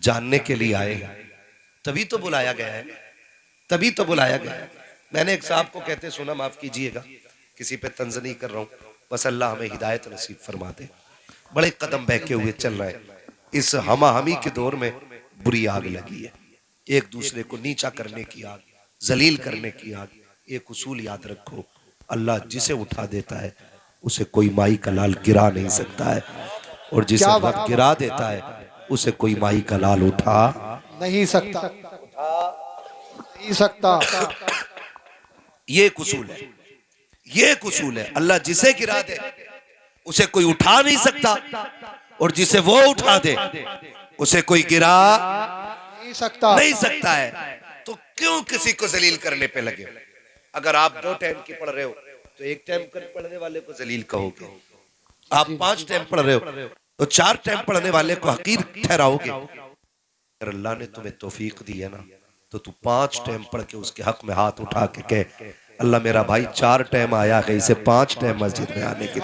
जानने के लिए आए, तभी तो बुलाया गया है, तभी तो बुलाया गया है। मैंने एक साहब को कहते सुना, माफ कीजिएगा, किसी पे तंज नहीं कर रहा हूँ, बस अल्लाह हमें हिदायत नसीब फरमा दे। बड़े कदम बहके हुए चल रहे हैं, इस हमाहमी के दौर में बुरी आग लगी है, एक दूसरे को नीचा करने की आग, जलील करने की आग। एक उसूल याद रखो, अल्लाह जिसे उठा देता है उसे कोई माई का लाल गिरा नहीं सकता है, और जिसे रब गिरा देता है उसे कोई माई का लाल उठा नहीं सकता, नहीं सकता। ये एक उसूल है, ये एक उसूल है। अल्लाह जिसे गिरा दे उसे कोई उठा नहीं सकता, और जिसे वो उठा दे उसे कोई गिरा नहीं सकता है। तो क्यों किसी को जलील करने पे लगे? अगर आप 2 टाइम की पढ़ रहे हो तो 1 टाइम पढ़ने वाले को जलील कहोगे, आप 5 टाइम पढ़ रहे हो तो 4 टाइम पढ़ने वाले को हकीर ठहराओगे। अगर अल्लाह ने तुम्हें तौफीक दी है ना, तो तू 5 टाइम पढ़ के उसके हक में हाथ उठा के कह, अल्लाह मेरा भाई 4 टाइम आया है, इसे 5 टाइम मस्जिद में आने की।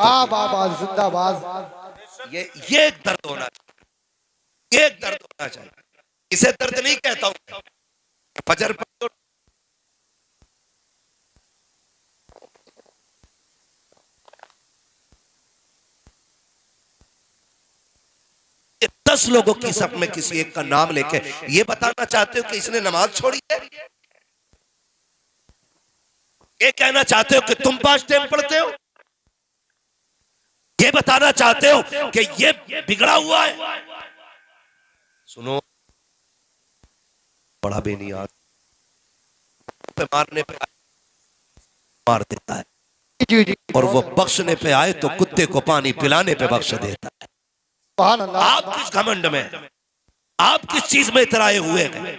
ये एक दर्द होना चाहिए, ये एक दर्द होना चाहिए। इसे दर्द नहीं कहता हूं, फजर पर 10 लोगों की सब में किसी एक का नाम लेके ये बताना चाहते हो कि इसने नमाज छोड़ी है? ये कहना चाहते हो कि तुम 5 टाइम पढ़ते हो? ये बताना चाहते हो कि ये बिगड़ा हुआ है? सुनो, बड़ा बेनियाज पे मारने पे मार देता है, और वो बख्शने पे आए तो कुत्ते को पानी पिलाने पे बख्श देता है। आप किस घमंड में, आप किस चीज में इतराए हुए हैं?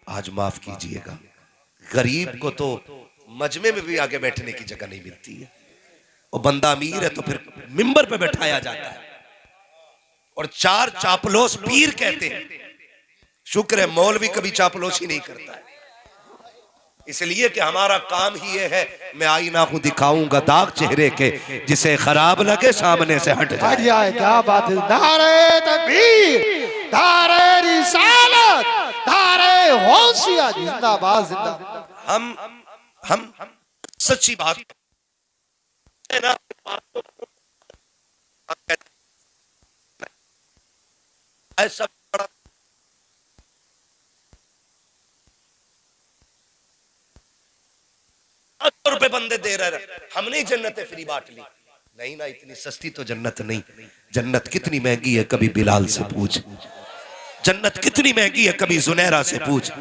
आज माफ कीजिएगा, गरीब को तो मजमे में भी आगे बैठने की जगह नहीं मिलती है, और बंदा अमीर है तो फिर मिंबर पे बैठाया जाता है, और 4 चापलोस पीर कहते हैं। शुक्र है मौलवी कभी चापलोसी नहीं करता है, इसलिए कि हमारा काम ही ये है, मैं आईना को दिखाऊंगा दाग चेहरे के, जिसे खराब लगे सामने से हट जाए। क्या बात है। नारे तकबीर, नारे रिसालत, नारे होशिया, जिंदाबाद जिंदाबाद। हम सच्ची बात है ना, ऐसा रुपए बंदे दे रहे, हमने जन्नत फ्री बांट ली। नहीं ना, इतनी सस्ती तो जन्नत नहीं। जन्नत कितनी महंगी है कभी बिलाल से पूछ, जन्नत कितनी महंगी है कभी जुनैरा से पूछ,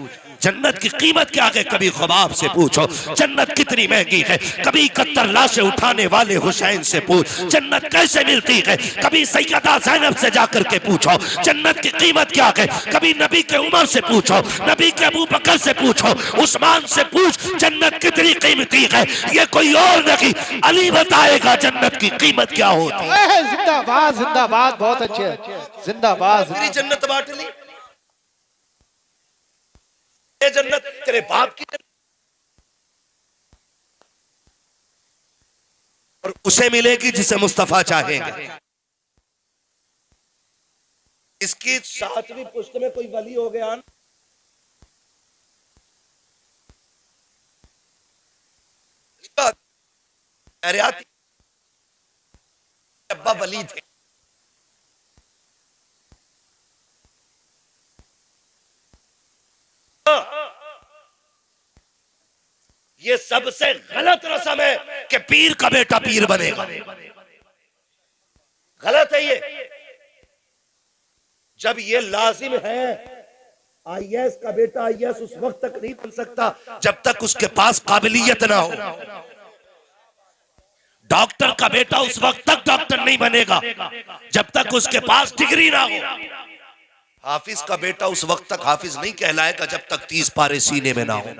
जन्नत की कीमत क्या है कभी ख्वाब से पूछो, जन्नत कितनी महंगी है कभी 71 लाशें उठाने वाले हुसैन से पूछ, जन्नत कैसे मिलती है कभी सैयदा ज़ैनब से जाकर के पूछो, जन्नत की कीमत क्या है कभी नबी के उमर से पूछो, नबी के अबू बकर से पूछो, उस्मान से पूछ, जन्नत कितनी कीमती है। ये कोई और नहीं, अली बताएगा जन्नत की कीमत क्या होती है। जिंदाबाद जिंदाबाद, बहुत अच्छे, जिंदाबाद। मेरी जन्नत बांट ली, ये जन्नत तेरे बाप की जन्नत, और उसे मिलेगी जिसे मुस्तफा चाहेंगे। इसकी 7वीं पुश्त में कोई वली हो गया, अब्बा वली थे, ये सबसे गलत रस्म है कि पीर का बेटा पीर बनेगा, गलत है ये। जब ये लाजिम है, आईएएस का बेटा आईएएस उस वक्त तक नहीं बन सकता जब तक उसके पास काबिलियत ना हो। डॉक्टर का बेटा उस वक्त तक डॉक्टर नहीं बनेगा जब तक उसके पास डिग्री ना हो। हाफिज का बेटा उस वक्त तक हाफिज नहीं कहलाएगा जब तक 30 पारे सीने में ना हो।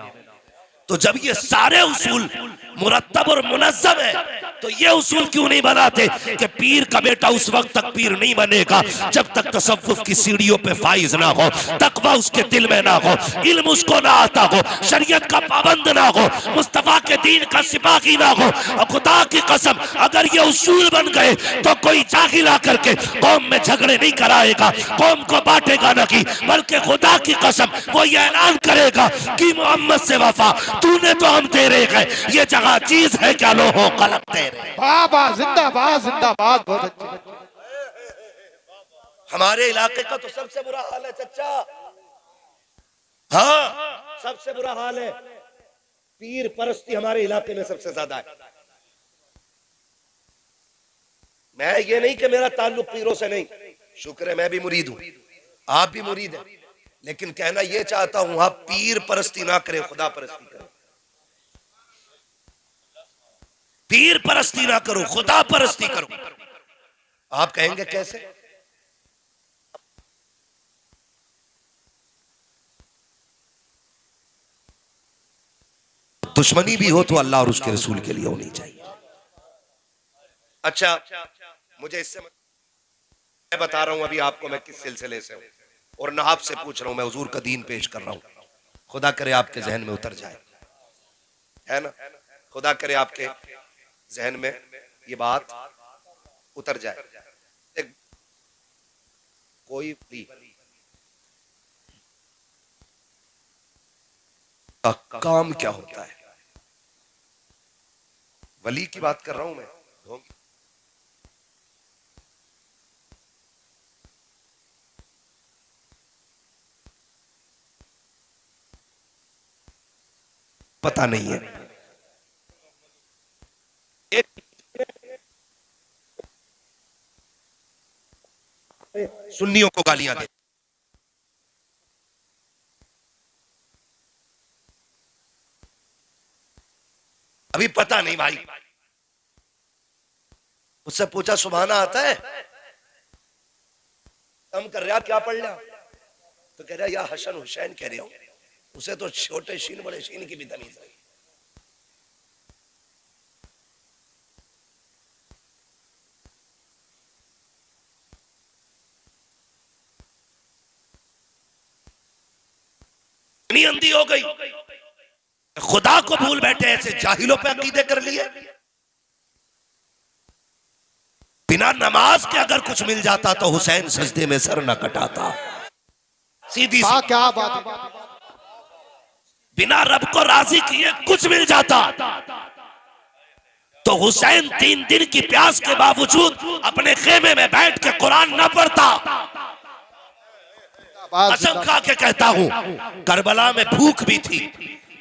तो जब ये सारे उसूल मुरत्तब और मुनज़्ज़म है, तो ये उसूल क्यों नहीं बनाते कि पीर का बेटा उस वक्त तक पीर नहीं बनेगा जब तक तसव्वुफ की सीढ़ियों पे फाइज ना हो, तकवा उसके दिल में ना हो, इल्म उसको ना आता हो, शरीयत का पाबंद ना हो, मुस्तफा के दीन का सिपाही ना हो। और खुदा की कसम अगर ये उसूल बन गए तो कोई जाहिल आकर के कौम में झगड़े नहीं कराएगा, कौम को बांटेगा ना, की बल्कि खुदा की कसम वो ये ऐलान करेगा कि मोहम्मद से वफा तूने तो हम तेरे हैं, ये जगह चीज है क्या लो हो कलम तेरे। बाबा जिंदाबाद जिंदाबाद, बहुत अच्छे। हमारे इलाके का तो सबसे बुरा हाल है चच्चा, हाँ सबसे बुरा हाल है। पीर परस्ती हमारे इलाके में सबसे ज्यादा है। मैं ये नहीं कि मेरा ताल्लुक पीरों से नहीं, शुक्र है मैं भी मुरीद हूं, आप भी मुरीद हैं, लेकिन कहना ये चाहता हूं आप पीर परस्ती ना करें, खुदा परस्ती करें। पीर परस्ती ना करो, खुदा परस्ती करो। आप कहेंगे कैसे? दुश्मनी भी हो तो अल्लाह और उसके रसूल के लिए होनी चाहिए। अच्छा मुझे इससे मैं बता रहा हूं अभी आपको मैं किस सिलसिले से हूं, और ना आपसे पूछ रहा हूं, मैं हुजूर का दीन पेश कर रहा हूं। खुदा करे आपके जहन में उतर जाए, है ना, खुदा करे आपके जहन में ये बात उतर जाए। कोई भी का काम क्या होता है, वली की बात कर रहा हूं मैं, पता नहीं है। सुन्नियों को गालियां दे, अभी पता नहीं भाई, उससे पूछा सुभाना आता है, हम कर रहा क्या पढ़ लिया, तो कह रहा या हसन हुसैन कह रहे हो, उसे तो छोटे शीन बड़े शीन की भी तमीज नहीं। इतनी अंधी हो गई, खुदा को भूल बैठे, ऐसे जाहिलों पे अकीदे कर लिए। बिना नमाज के अगर कुछ मिल जाता तो हुसैन सजदे में सर न कटाता, सीधी सी क्या बात है। बिना रब को राजी किए कुछ मिल जाता तो हुसैन 3 दिन की प्यास के बावजूद अपने खेमे में बैठ के कुरान न पढ़ता। कसम खा के कहता हूं करबला में भूख भी थी,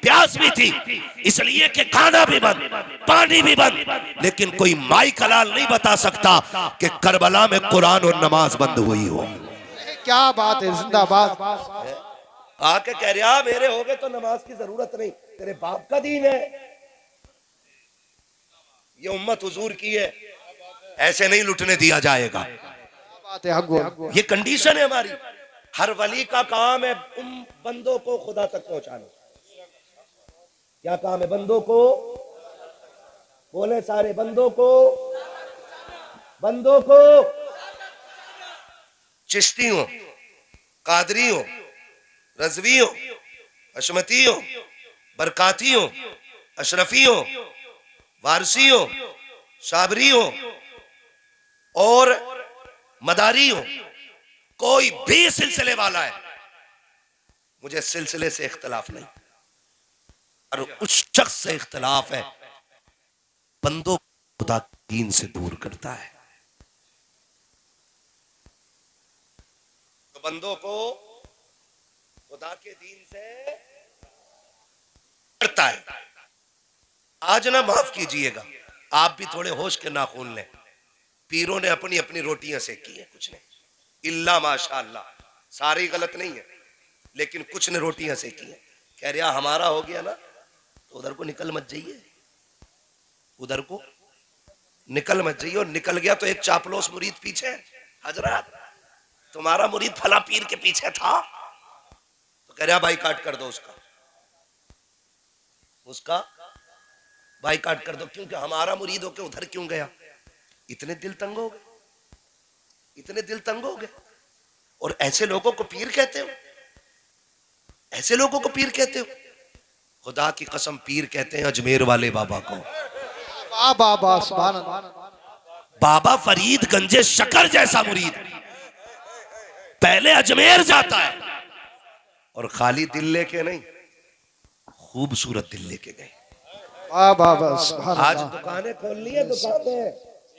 प्यास भी थी, इसलिए कि खाना भी बंद, पानी भी बंद, लेकिन कोई माई कलाल नहीं बता सकता कि करबला में कुरान और नमाज बंद हुई हो। क्या बात है, जिंदाबाद। आके कह रहा मेरे हो गए तो नमाज की जरूरत नहीं, तेरे बाप का दीन है, ये उम्मत हुजूर की है, ऐसे नहीं लुटने दिया जाएगा। बात है, ये कंडीशन है हमारी। हर वली का काम है उन बंदों को खुदा तक पहुंचाना। क्या काम है बंदों को? बोले सारे बंदों को, बंदों को, चिश्तियों, कादरियों, रजवियों, अशमतियों, बरकातियों, अशरफियों, वारसियों, साबरियों और मदारियों, कोई भी सिलसिले वाला है, मुझे सिलसिले से इख्तलाफ नहीं, और उस शख्स से इख्तलाफ है बंदों को खुदा दीन से दूर करता है, तो बंदों को खुदा के दीन से करता है। आज ना माफ कीजिएगा, आप भी थोड़े होश के नाखून लें, पीरों ने अपनी अपनी रोटियां सेकी हैं, कुछ नहीं, इल्ला माशाअल्लाह, सारी गलत नहीं है, लेकिन कुछ ने रोटियां सेकी हैं। कह रहा हमारा हो गया ना तो उधर को निकल मत जाइए, उधर को निकल मत जाइए, और निकल गया तो एक चापलोस मुरीद पीछे, हजरत तुम्हारा मुरीद फला पीर के पीछे था, तो कह रहा भाई काट कर दो उसका बाइकाट कर दो, क्योंकि हमारा मुरीद होके उधर क्यों गया। इतने दिल तंग हो गए, इतने दिल तंग हो गए। और ऐसे लोगों को पीर कहते हो, ऐसे लोगों को पीर कहते हो। खुदा की कसम पीर कहते हैं अजमेर वाले बाबा को। बाबा सुभान अल्लाह। बाबा फरीद गंजे शकर जैसा मुरीद पहले अजमेर जाता है, और खाली दिल लेके नहीं, खूबसूरत दिल लेके गए। बाबा सुभान आज अल्लाह। दुकानें खोल ली है, दुकानें,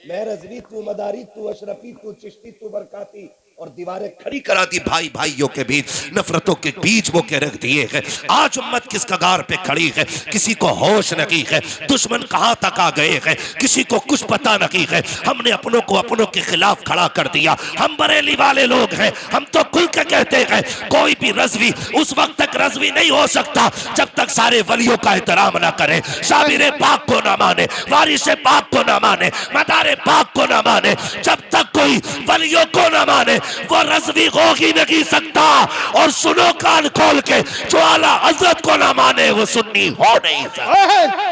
मैं रजवी तू मदारी तू अशरफी तू चिश्ती तू बरकाती, और दीवारें खड़ी कराती भाई भाइयों के बीच, नफरतों के बीच वो के रख दिए है। आज उम्मत किस कगार पे खड़ी है, किसी को होश नहीं है, दुश्मन कहां तक आ गए हैं, किसी को कुछ पता नहीं है। हमने अपनों को अपनों के खिलाफ खड़ा कर दिया। हम बरेली वाले लोग हैं, हम तो खुल के कहते हैं कोई भी रजवी उस वक्त तक रजवी नहीं हो सकता जब तक सारे वलियों का एहतराम ना करे, शाबिर पाक को ना माने, वारिस पाक को ना माने, मदार पाक को ना माने। जब तक कोई वलियों को ना माने वो रज़वी हो ही नहीं सकता। और सुनो कान खोल के, जो आला हजरत को ना माने वो सुन्नी हो नहीं सकता।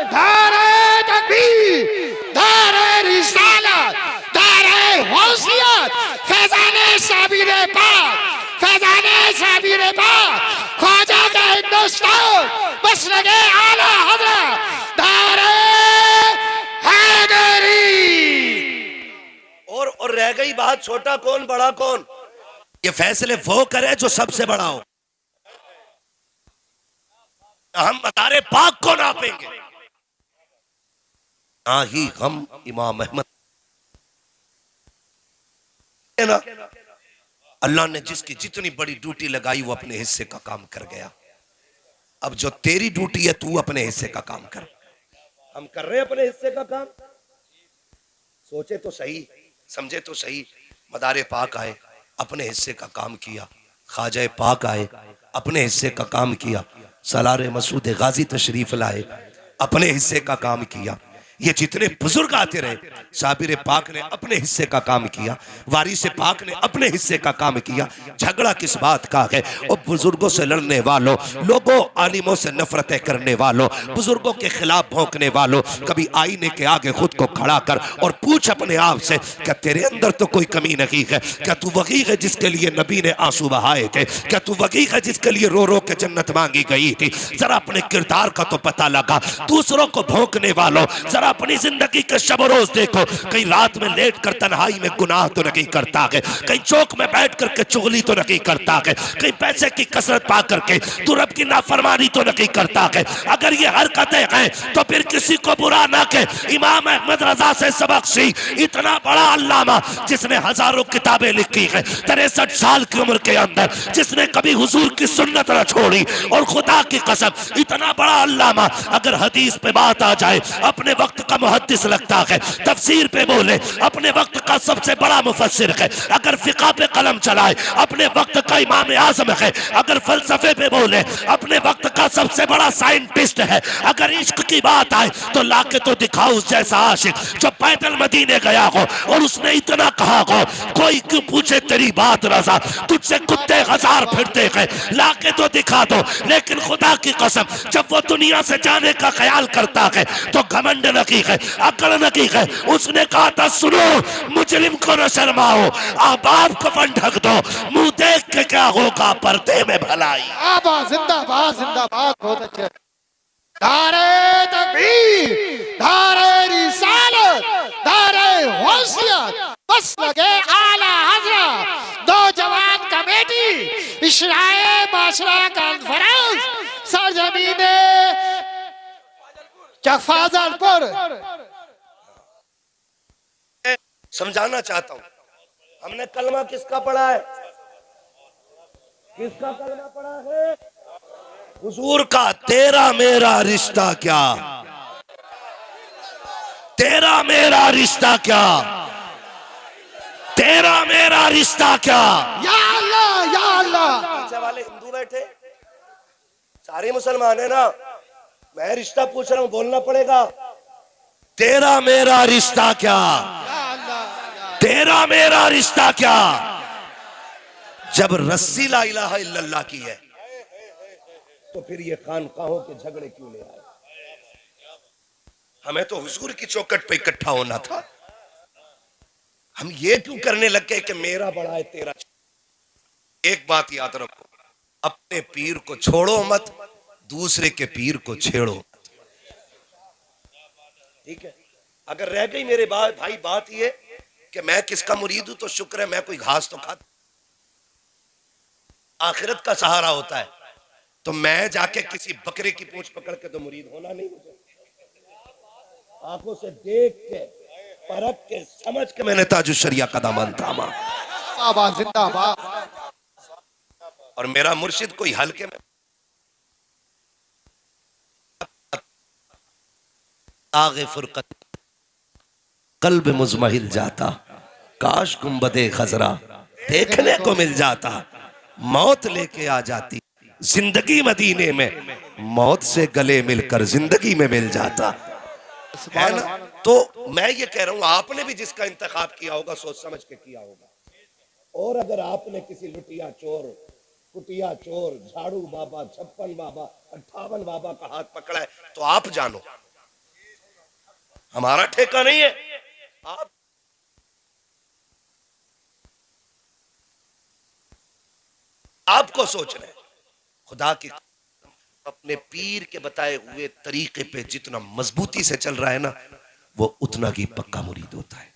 दारे तकबीर, दारे रिसालत, दारे गौसियत, फैज़ाने साबिरे पाक, फैज़ाने साबिरे पाक, ख्वाजा का हिंदुस्तान, बस लगे आला हज़रत, दारे हैदरी। और रह गई बात छोटा कौन बड़ा कौन, ये फैसले वो करे जो सबसे बड़ा हो। हम मदारे पाक को नापेंगे, ना ही हम इमाम अहमद। ना अल्लाह ने जिसकी जितनी बड़ी ड्यूटी लगाई वो अपने हिस्से का काम कर गया। अब जो तेरी ड्यूटी है तू अपने हिस्से का काम कर। हम कर रहे हैं अपने हिस्से का काम। सोचे तो सही, समझे तो सही। मदारे पाक आए, अपने हिस्से का काम किया। ख्वाजा पाक आए, अपने हिस्से का काम किया। सलार मसूद गाजी तशरीफ लाए, अपने हिस्से का काम किया। ये जितने बुजुर्ग आते रहे, साबिर पाक ने अपने हिस्से का काम किया, वारिस पाक ने अपने हिस्से का काम किया। झगड़ा किस बात का है? और बुजुर्गों से लड़ने वालों, लोगों आलिमों से नफरतें करने वालों, बुजुर्गों के खिलाफ भौंकने वालों, कभी आईने के आगे खुद को खड़ा कर और पूछ अपने आप से, क्या तेरे अंदर तो कोई कमी नहीं है? क्या तू वही है जिसके लिए नबी ने आंसू बहाए थे? क्या तू वही है जिसके लिए रो रो के जन्नत मांगी गई थी? जरा अपने किरदार का तो पता लगा। दूसरों को भौंकने वालों, जरा अपनी जिंदगी के शब रोज देखो। कहीं रात में लेट कर तन्हाई में गुनाह तो नहीं करता है, कहीं चौक में बैठ करके चुगली तो नहीं करता है, कहीं पैसे की कसरत पा करके तू रब की नाफरमानी तो नहीं करता है। अगर ये हरकतें हैं तो फिर किसी को बुरा ना कहे। इमाम अहमद रजा से सबक सी, इतना बड़ा अल्लामा जिसने हजारों किताबें लिखी है, 63 साल की उम्र के अंदर, जिसने कभी हुजूर की सुन्नत न छोड़ी। और खुदा की कसम इतना बड़ा अल्लामा अगर हदीस पे बात आ जाए अपने वक्त का मुहद्दिस लगता है, तफसीर पे बोले अपने वक्त का सबसे बड़ा मुफस्सिर है, अगर फिका पे कलम चलाए अपने वक्त का इमाम आजम है, अगर फलसफे पे बोले अपने वक्त का सबसे बड़ा साइंटिस्ट है, अगर इश्क की बात आए तो लाके तो दिखाओ उस जैसा आशिक जो पैदल मदीने गया हो और उसने इतना कहा हो, कोई क्यों पूछे तेरी बात रजा, तुझसे कुत्ते हजार फिरते हैं, लाके तो दिखा दो। लेकिन खुदा की कसम जब वो दुनिया से जाने का ख्याल करता है तो घमंड नहीं है, अकड़ नहीं है। उसने कहा था सुनो मुजरिम को न शर्माओ, आबाद कफन ढक दो, मुंह देख के क्या होगा पर्दे में भलाई। जिंदाबाद जिंदाबाद, बहुत अच्छे। दारे तकबीर, दारे रिसालत, दारे गौसियत, बस लगे आला हजरत, दो जवान कमेटी, इशराए माशरा कॉन्फ्रेंस, सरजमीने फाजलपुर। समझाना चाहता हूं, हमने कलमा किसका पढ़ा है? किसका कलमा पढ़ा है? हुजूर का। तेरा मेरा रिश्ता क्या, तेरा मेरा रिश्ता क्या, तेरा मेरा रिश्ता क्या। या अल्लाह या अल्लाह। पीछे वाले हिंदू बैठे, सारे मुसलमान है ना, मैं रिश्ता पूछ रहा हूं, बोलना पड़ेगा। तेरा मेरा रिश्ता क्या, तेरा मेरा रिश्ता क्या। जब रस्सी ला इलाहा इल्लल्लाह की है तो फिर ये खानकाहों के झगड़े क्यों ले आए? हमें तो हुजूर की चौखट पे इकट्ठा होना था। हम ये क्यों करने लग गए कि मेरा बड़ा है तेरा छोटा? एक बात याद रखो, अपने पीर को छोड़ो मत, दूसरे के पीर को छेड़ो मत। ठीक है? अगर रह गई मेरे भाई बात ये कि मैं किसका मुरीद हूं, तो शुक्र है मैं कोई घास तो खाता, आखिरत का सहारा होता है। तो मैं जाके किसी बकरे की पूंछ पकड़ के तो मुरीद होना नहीं मुझे। आंखों से देख के, परख के, समझ के मैंने ताजुश शरिया का दामन थामा। जिंदाबाद जिंदाबाद। और मेरा मुर्शिद कोई हल्के में आगे फुरकत कल्ब मुजमहिल जाता, काश गुंबदे खजरा देखने को मिल जाता, मौत लेके आ जाती जिंदगी मदीने में, मौत से गले मिलकर जिंदगी में मिल जाता है ना। तो मैं ये कह रहा हूं, आपने भी जिसका इंतखाब किया होगा सोच समझ के किया होगा। और अगर आपने किसी लुटिया चोर, कुटिया चोर, झाड़ू बाबा, 56 बाबा, 58 बाबा का हाथ पकड़ा है, तो आप जानो हमारा ठेका नहीं है। आप आपको सोचना है। खुदा की अपने पीर के बताए हुए तरीके पे जितना मजबूती से चल रहा है ना, वो उतना ही पक्का मुरीद होता है।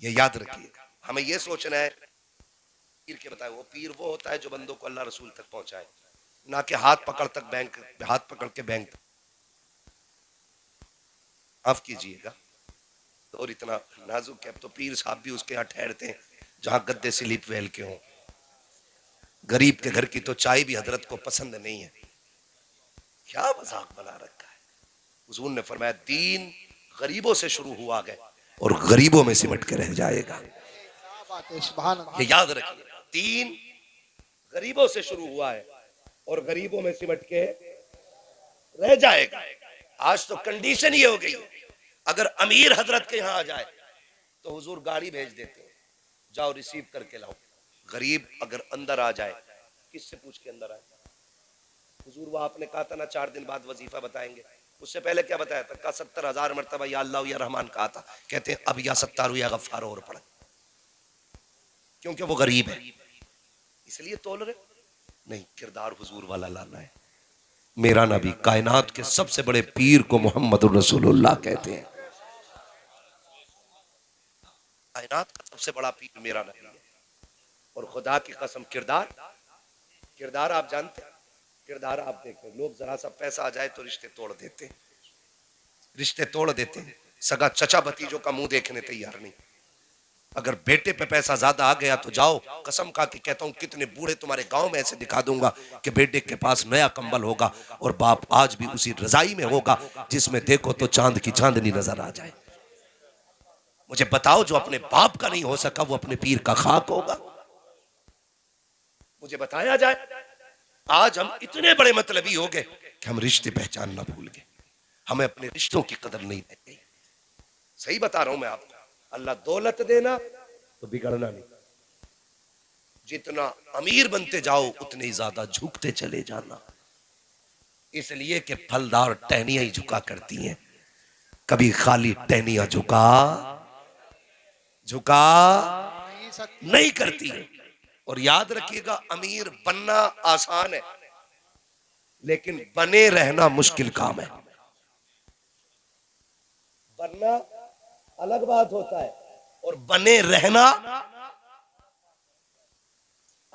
ये याद रखिएगा। हमें ये सोचना है, पीर के बताए वो पीर वो होता है जो बंदों को अल्लाह रसूल तक पहुंचाए, ना कि हाथ पकड़ के बैंक। माफ कीजिएगा, और इतना नाजुक है। अब तो पीर साहब भी उसके यहाँ ठहरते हैं जहां गद्दे स्लीप वेल के हों। गरीब के घर की तो चाय भी हजरत को पसंद नहीं है। क्या मजाक बना रखा है। हुजूर ने फरमाया दीन गरीबों से शुरू हुआ है और गरीबों में सिमट के रह जाएगा। ये याद रखिए, दीन गरीबों से शुरू हुआ है और गरीबों में सिमट के रह जाएगा। आज तो कंडीशन ये हो गई, अगर अमीर हजरत के यहाँ आ जाए तो हुजूर गाड़ी भेज देते हैं, जाओ रिसीव करके लाओ। गरीब अगर अंदर आ जाए, किससे पूछ के अंदर आए? हुजूर वो आपने कहा था ना 4 दिन बाद वजीफा बताएंगे, उससे पहले क्या बताया था? का 70,000 मरतबा या अल्लाह या रहमान कहा था। कहते हैं अब या सत्तार या गफ्फार और पढ़े, क्योंकि वो गरीब है इसलिए तोल रहे नहीं। किरदार हुजूर वाला लाना है। मेरा नबी कायनात के सबसे बड़े पीर को मोहम्मद रसूलुल्लाह कहते हैं। कायनात का सबसे बड़ा पीर मेरा नबी है। और खुदा की कसम, किरदार आप जानते हैं, किरदार आप देखें, लोग जरा सा पैसा आ जाए तो रिश्ते तोड़ देते हैं। सगा चचा भतीजों का मुंह देखने तैयार नहीं। अगर बेटे पे पैसा ज्यादा आ गया तो जाओ, कसम खा के कहता हूं कितने बूढ़े तुम्हारे गांव में ऐसे दिखा दूंगा कि बेटे के पास नया कंबल होगा और बाप आज भी उसी रजाई में होगा जिसमें देखो तो चांद की चांदनी नजर आ जाए। मुझे बताओ, जो अपने बाप का नहीं हो सका वो अपने पीर का खाक होगा? मुझे बताया जाए। आज हम इतने बड़े मतलबी हो गए कि हम रिश्ते पहचानना भूल गए, हमें अपने रिश्तों की कदर नहीं रह गई। सही बता रहा हूं मैं आपको। अल्लाह दौलत देना तो बिगड़ना नहीं। जितना अमीर बनते जाओ उतने ही ज्यादा झुकते चले जाना, इसलिए कि फलदार टहनियां ही झुका करती हैं, कभी खाली टहनियां झुका नहीं करती है। और याद रखिएगा, अमीर बनना आसान है लेकिन बने रहना मुश्किल काम है। बनना अलग बात होता है और बने रहना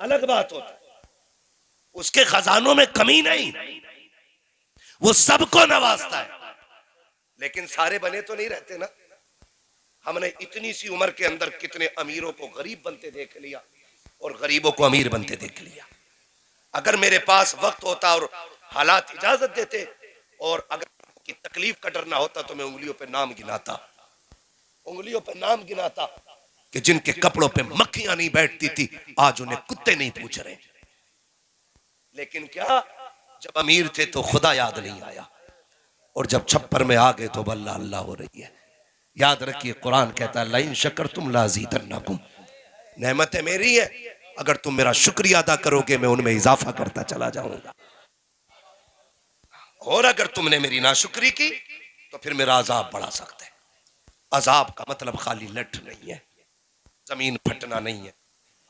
अलग बात होता है। उसके खजानों में कमी नहीं, वो सबको नवाजता है, लेकिन सारे बने तो नहीं रहते ना। हमने इतनी सी उम्र के अंदर कितने अमीरों को गरीब बनते देख लिया और गरीबों को अमीर बनते देख लिया। अगर मेरे पास वक्त होता और हालात इजाजत देते और अगर की तकलीफ का डर ना होता तो मैं उंगलियों पे नाम गिनाता कि जिनके कपड़ों पे मक्खियां नहीं बैठती थी आज उन्हें कुत्ते नहीं पूछ रहे। लेकिन क्या, जब अमीर थे तो खुदा याद नहीं आया और जब छप्पर में आ गए तो अल्लाह अल्लाह हो रही है। याद रखिए, कुरान कहता है लाइन शकरतुम लाज़ीदन्नकुम, नेमतें मेरी है, अगर तुम मेरा शुक्रिया अदा करोगे मैं उनमें इजाफा करता चला जाऊंगा। और अगर तुमने मेरी नाशुक्री की तो फिर मेरा अजाब बढ़ा सकता है। अजाब का मतलब खाली लठ नहीं है, जमीन फटना नहीं है।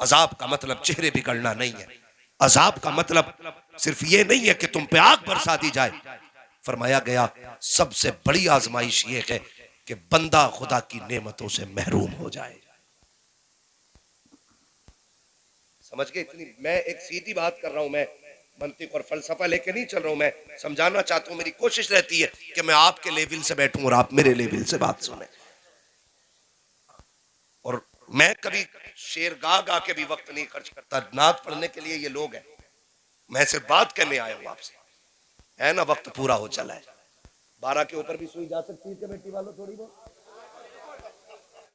अजाब का मतलब चेहरे बिगड़ना नहीं है। अजाब का मतलब सिर्फ ये नहीं है कि तुम पे आग बरसा दी जाए। फरमाया गया सबसे बड़ी आजमाइश ये है कि बंदा खुदा की नेमतों से महरूम हो जाए। समझ गए? इतनी मैं एक सीधी बात कर रहा हूं, मैं मंतिक और फलसफा लेके नहीं चल रहा हूं, मैं समझाना चाहता हूं। मेरी कोशिश रहती है कि मैं आपके लेवल से बैठूं और आप मेरे लेवल से बात सुने। और मैं कभी शेर गा गा के भी वक्त नहीं खर्च करता, नात पढ़ने के लिए ये लोग हैं, मैं सिर्फ बात करने आया हूं आपसे, है ना? वक्त पूरा हो चला है, 12 के ऊपर भी सुई जा सकती है कमेटी वालों थोड़ी बहुत।